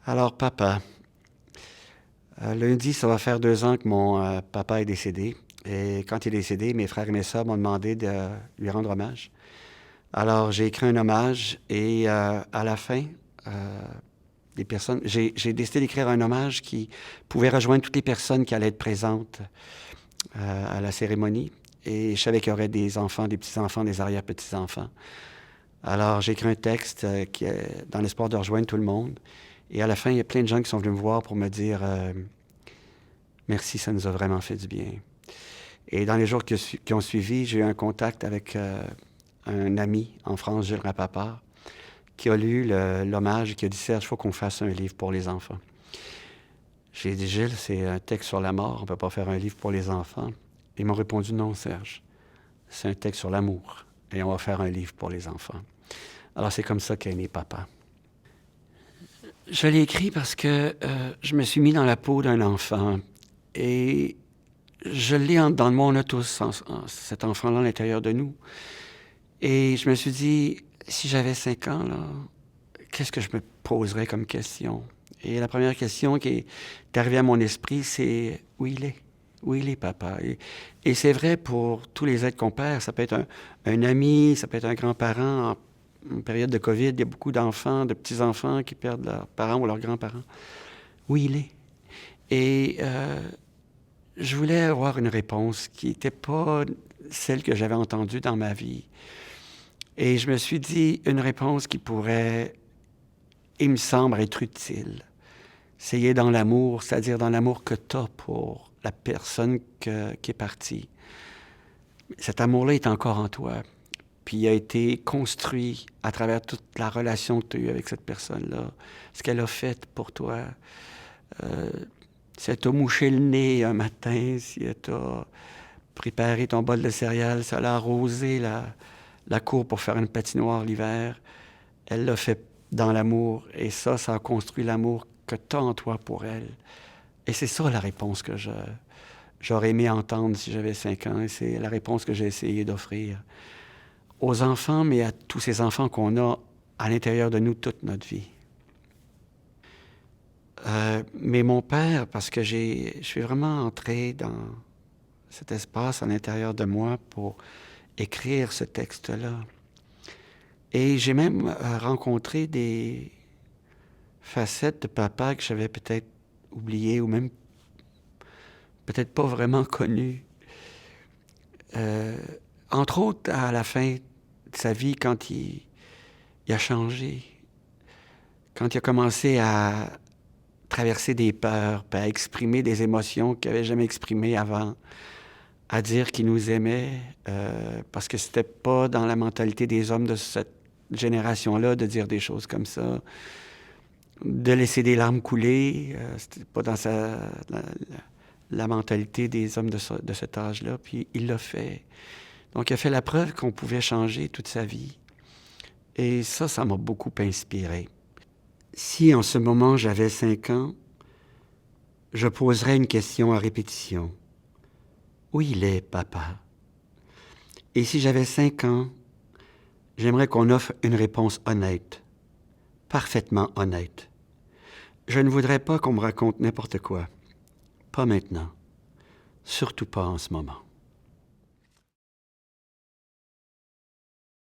Alors, papa, lundi, ça va faire 2 ans que mon papa est décédé. Et quand il est décédé, mes frères et mes sœurs m'ont demandé de lui rendre hommage. Alors, j'ai écrit un hommage et à la fin, euh, j'ai décidé d'écrire un hommage qui pouvait rejoindre toutes les personnes qui allaient être présentes à la cérémonie. Et je savais qu'il y aurait des enfants, des petits-enfants, des arrière-petits-enfants. Alors, j'ai écrit un texte dans l'espoir de rejoindre tout le monde. Et à la fin, il y a plein de gens qui sont venus me voir pour me dire merci, ça nous a vraiment fait du bien. Et dans les jours qui ont suivi, j'ai eu un contact avec un ami en France, Gilles Rapaport, qui a lu l'hommage et qui a dit Serge, il faut qu'on fasse un livre pour les enfants. J'ai dit Gilles, c'est un texte sur la mort, on ne peut pas faire un livre pour les enfants. Ils m'ont répondu non, Serge, c'est un texte sur l'amour et on va faire un livre pour les enfants. Alors c'est comme ça qu'est né Papa. Je l'ai écrit parce que je me suis mis dans la peau d'un enfant et je l'ai dans le monde, on a tous cet enfant-là à l'intérieur de nous. Et je me suis dit, si j'avais 5 ans, là, qu'est-ce que je me poserais comme question? Et la première question qui est arrivée à mon esprit, c'est où il est? Où il est, papa? Et c'est vrai pour tous les êtres qu'on perd. Ça peut être un ami, ça peut être un grand-parent. En période de COVID, il y a beaucoup d'enfants, de petits-enfants qui perdent leurs parents ou leurs grands-parents. Où il est? Et je voulais avoir une réponse qui n'était pas celle que j'avais entendue dans ma vie. Et je me suis dit une réponse qui pourrait, il me semble, être utile. C'est dans l'amour, c'est-à-dire dans l'amour que tu as pour la personne qui est partie. Cet amour-là est encore en toi. Puis il a été construit à travers toute la relation que tu as eue avec cette personne-là. Ce qu'elle a fait pour toi. Si elle t'a mouché le nez un matin, si elle t'a préparé ton bol de céréales, si elle a arrosé la cour pour faire une patinoire l'hiver, elle l'a fait dans l'amour. Et ça a construit l'amour que tu as en toi pour elle. Et c'est ça la réponse que j'aurais aimé entendre si j'avais 5 ans. Et c'est la réponse que j'ai essayé d'offrir aux enfants, mais à tous ces enfants qu'on a à l'intérieur de nous toute notre vie. Mais mon père, parce que je suis vraiment entré dans cet espace à l'intérieur de moi pour écrire ce texte-là. Et j'ai même rencontré des facettes de papa que j'avais peut-être oubliées ou même peut-être pas vraiment connues. Entre autres, à la fin de sa vie, quand il a changé, quand il a commencé à traverser des peurs, puis à exprimer des émotions qu'il n'avait jamais exprimées avant, à dire qu'il nous aimait, parce que c'était pas dans la mentalité des hommes de cette génération-là de dire des choses comme ça, de laisser des larmes couler, c'était pas dans la mentalité des hommes de cet âge-là, puis il l'a fait. Donc il a fait la preuve qu'on pouvait changer toute sa vie. Et ça m'a beaucoup inspiré. Si en ce moment j'avais 5 ans, je poserais une question à répétition. Où il est, papa? Et si j'avais 5 ans, j'aimerais qu'on offre une réponse honnête, parfaitement honnête. Je ne voudrais pas qu'on me raconte n'importe quoi. Pas maintenant. Surtout pas en ce moment.